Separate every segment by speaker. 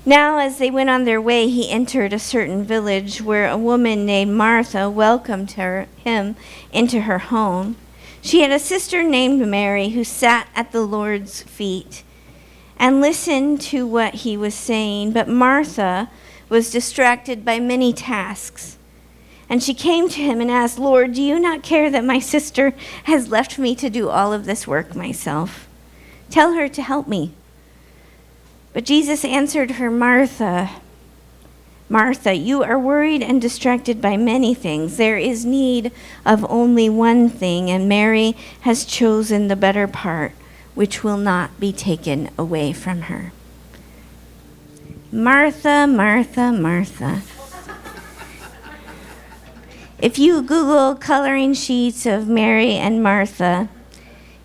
Speaker 1: Now, as they went on their way, he entered a certain village where a woman named Martha welcomed him into her home. She had a sister named Mary who sat at the Lord's feet and listened to what he was saying, but Martha was distracted by many tasks. And she came to him and asked, "Lord, do you not care that my sister has left me to do all of this work myself? Tell her to help me." But Jesus answered her, "Martha, Martha, you are worried and distracted by many things. There is need of only one thing, and Mary has chosen the better part, which will not be taken away from her." Martha, Martha, Martha. If you Google coloring sheets of Mary and Martha,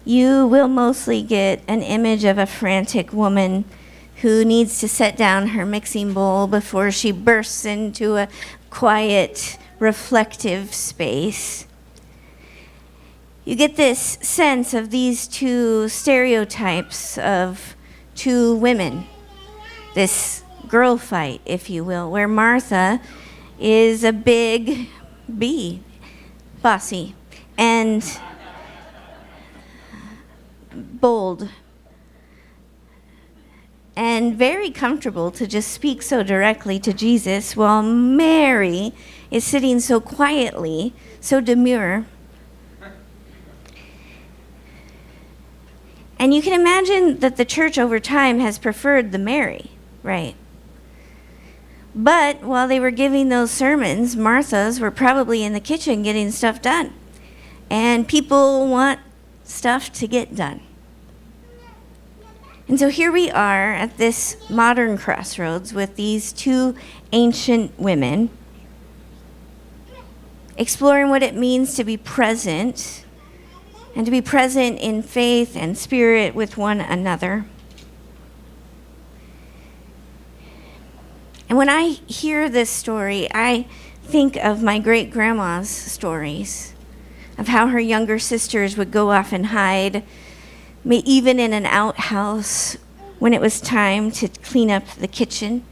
Speaker 1: you will mostly get an image of a frantic woman who needs to set down her mixing bowl before she bursts into a quiet, reflective space. You get this sense of these two stereotypes of two women, this girl fight, if you will, where Martha is a big B, bossy, and bold, and very comfortable to just speak so directly to Jesus, while Mary is sitting so quietly, so demure. And you can imagine that the church over time has preferred the Mary, right? But while they were giving those sermons, Marthas were probably in the kitchen getting stuff done. And people want stuff to get done. And so here we are at this modern crossroads with these two ancient women, exploring what it means to be present, and to be present in faith and spirit with one another. And when I hear this story, I think of my great-grandma's stories, of how her younger sisters would go off and hide, even in an outhouse when it was time to clean up the kitchen.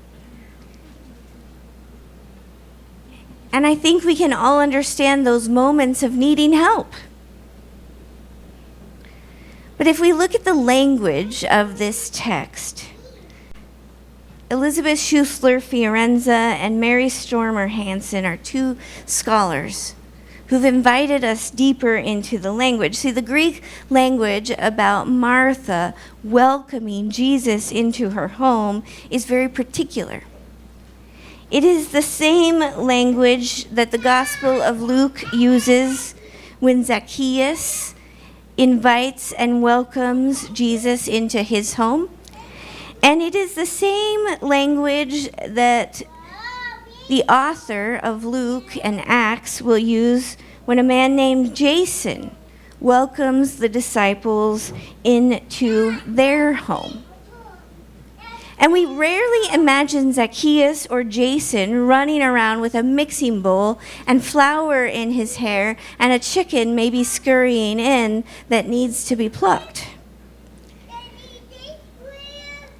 Speaker 1: And I think we can all understand those moments of needing help. But if we look at the language of this text, Elizabeth Schussler Fiorenza and Mary Stormer Hansen are two scholars who've invited us deeper into the language. See, the Greek language about Martha welcoming Jesus into her home is very particular. It is the same language that the Gospel of Luke uses when Zacchaeus invites and welcomes Jesus into his home. And it is the same language that the author of Luke and Acts will use when a man named Jason welcomes the disciples into their home. And we rarely imagine Zacchaeus or Jason running around with a mixing bowl and flour in his hair and a chicken maybe scurrying in that needs to be plucked.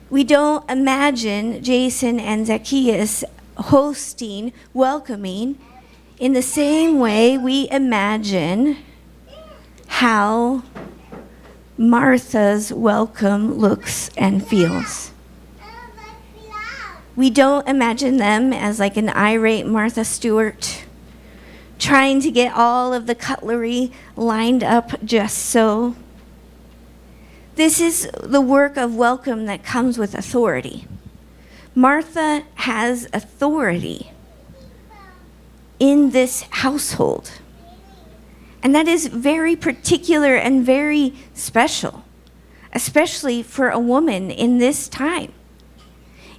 Speaker 1: We don't imagine Jason and Zacchaeus hosting, welcoming, in the same way we imagine how Martha's welcome looks and feels. We don't imagine them as like an irate Martha Stewart, trying to get all of the cutlery lined up just so. This is the work of welcome that comes with authority. Martha has authority in this household. And that is very particular and very special, especially for a woman in this time.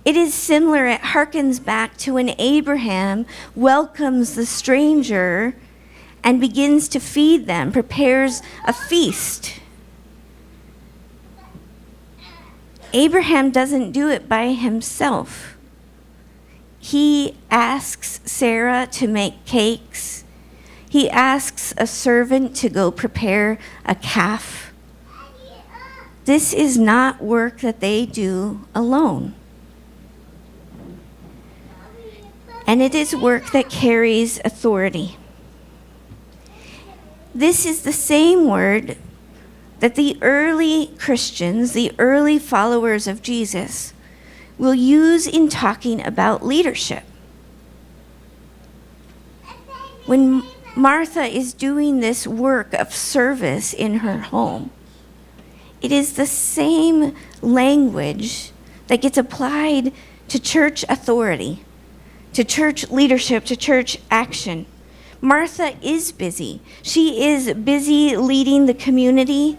Speaker 1: It is similar, it harkens back to when Abraham welcomes the stranger and begins to feed them, prepares a feast. Abraham doesn't do it by himself. He asks Sarah to make cakes. He asks a servant to go prepare a calf. This is not work that they do alone. and it is work that carries authority. This is the same word that the early Christians, the early followers of Jesus, will use in talking about leadership. When Martha is doing this work of service in her home, it is the same language that gets applied to church authority, to church leadership, to church action. Martha is busy. She is busy leading the community.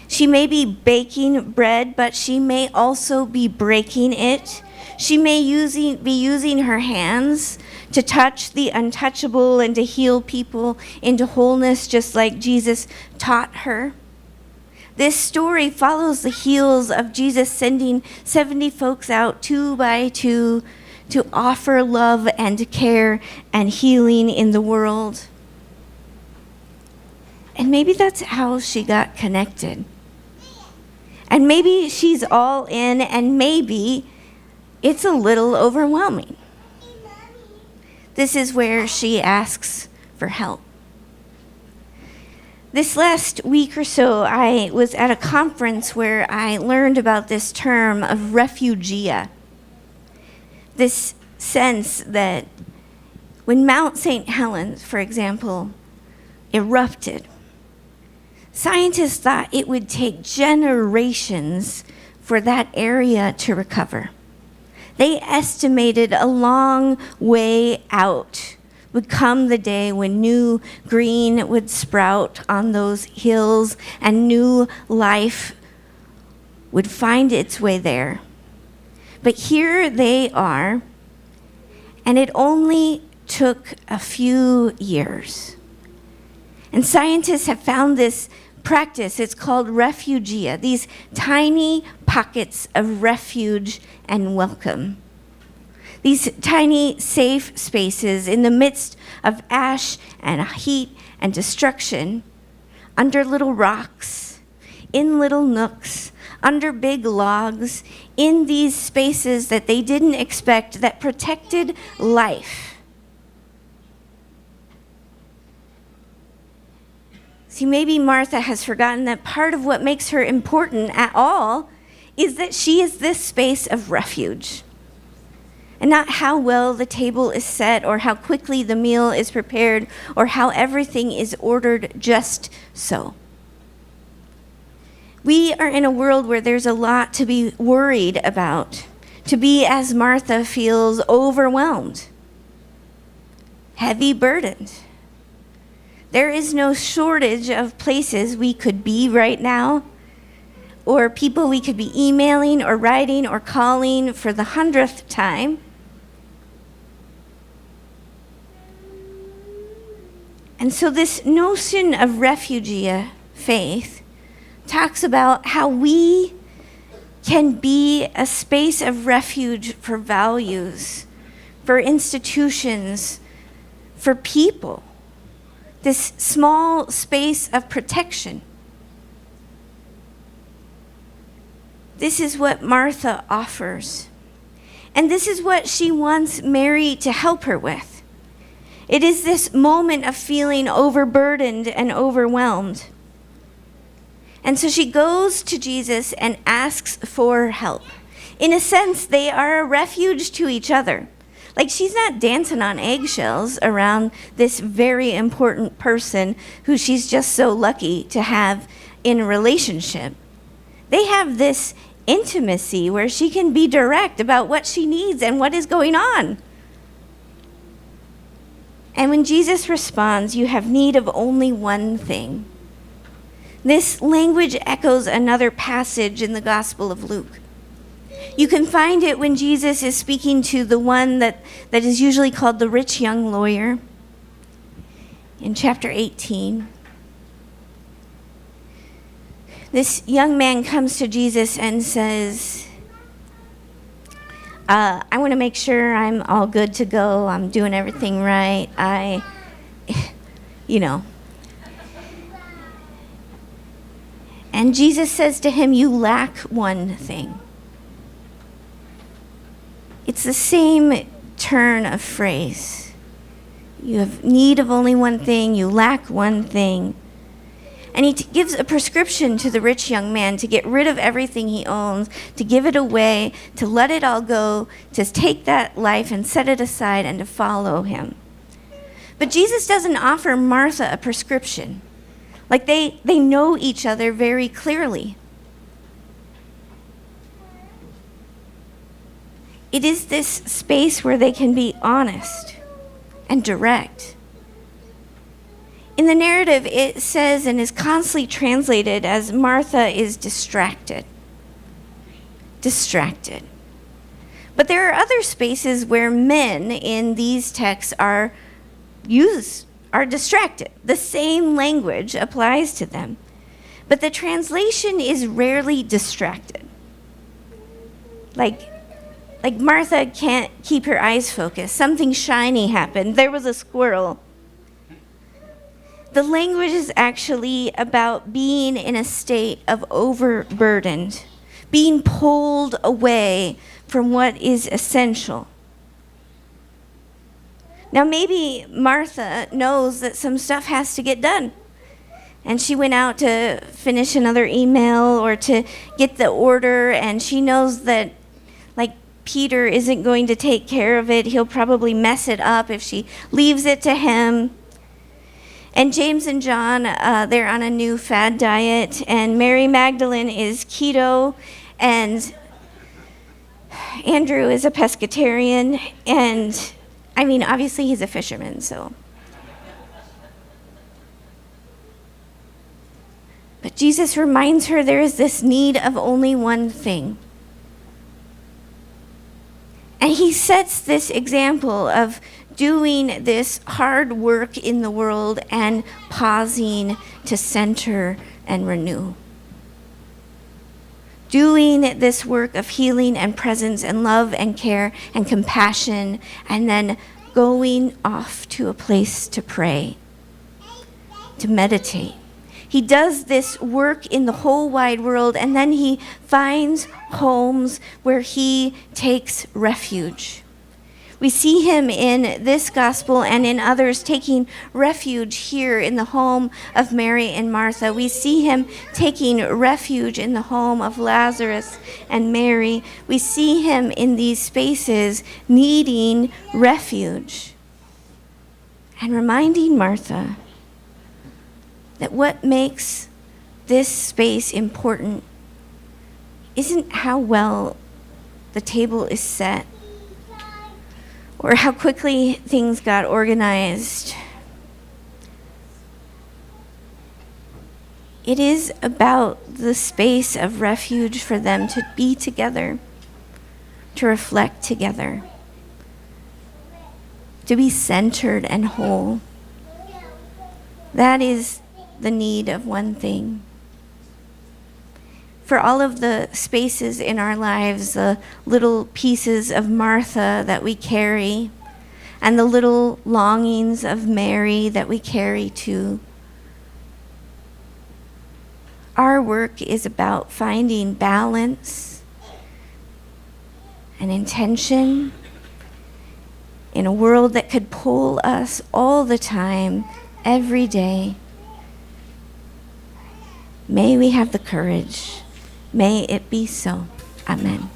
Speaker 1: She may be baking bread, but she may also be breaking it. She may be using her hands to touch the untouchable and to heal people into wholeness, just like Jesus taught her. This story follows the heels of Jesus sending 70 folks out 2 by 2 to offer love and care and healing in the world. And maybe that's how she got connected. And maybe she's all in, and maybe it's a little overwhelming. This is where she asks for help. This last week or so, I was at a conference where I learned about this term of refugia. This sense that when Mount St. Helens, for example, erupted, scientists thought it would take generations for that area to recover. They estimated a long way out would come the day when new green would sprout on those hills and new life would find its way there. But here they are, and it only took a few years. And scientists have found this practice. It's called refugia, these tiny pockets of refuge and welcome. These tiny safe spaces in the midst of ash and heat and destruction, under little rocks, in little nooks, under big logs, in these spaces that they didn't expect, that protected life. See, maybe Martha has forgotten that part of what makes her important at all is that she is this space of refuge. And not how well the table is set or how quickly the meal is prepared or how everything is ordered just so. We are in a world where there's a lot to be worried about, to be, as Martha feels, overwhelmed, heavy burdened. There is no shortage of places we could be right now, or people we could be emailing or writing or calling for the 100th time. And so this notion of refugia, faith, talks about how we can be a space of refuge for values, for institutions, for people. This small space of protection. This is what Martha offers. And this is what she wants Mary to help her with. It is this moment of feeling overburdened and overwhelmed. And so she goes to Jesus and asks for help. In a sense, they are a refuge to each other. Like, she's not dancing on eggshells around this very important person who she's just so lucky to have in a relationship. They have this intimacy where she can be direct about what she needs and what is going on. And when Jesus responds, "You have need of only one thing," this language echoes another passage in the Gospel of Luke. You can find it when Jesus is speaking to the one that is usually called the rich young lawyer in chapter 18. This young man comes to Jesus and says, I want to make sure I'm all good to go. I'm doing everything right. And Jesus says to him, "You lack one thing." It's the same turn of phrase. You have need of only one thing, you lack one thing. And he gives a prescription to the rich young man to get rid of everything he owns, to give it away, to let it all go, to take that life and set it aside and to follow him. But Jesus doesn't offer Martha a prescription. Like they know each other very clearly. It is this space where they can be honest and direct. In the narrative, it says and is constantly translated as Martha is distracted. Distracted. But there are other spaces where men in these texts are distracted. The same language applies to them. But the translation is rarely distracted. Like Martha can't keep her eyes focused. Something shiny happened. There was a squirrel. The language is actually about being in a state of overburdened, being pulled away from what is essential. Now, maybe Martha knows that some stuff has to get done. And she went out to finish another email or to get the order, and she knows that, Peter isn't going to take care of it. He'll probably mess it up if she leaves it to him. And James and John, they're on a new fad diet, and Mary Magdalene is keto, and Andrew is a pescatarian, and obviously he's a fisherman, so. But Jesus reminds her there is this need of only one thing. And he sets this example of doing this hard work in the world and pausing to center and renew. Doing this work of healing and presence and love and care and compassion, and then going off to a place to pray, to meditate. He does this work in the whole wide world, and then he finds homes where he takes refuge. We see him in this gospel and in others taking refuge here in the home of Mary and Martha. We see him taking refuge in the home of Lazarus and Mary. We see him in these spaces needing refuge and reminding Martha that what makes this space important isn't how well the table is set or how quickly things got organized. It is about the space of refuge for them to be together, to reflect together, to be centered and whole. That is the need of one thing. For all of the spaces in our lives, the little pieces of Martha that we carry, and the little longings of Mary that we carry too, our work is about finding balance and intention in a world that could pull us all the time, every day. May we have the courage. May it be so. Amen.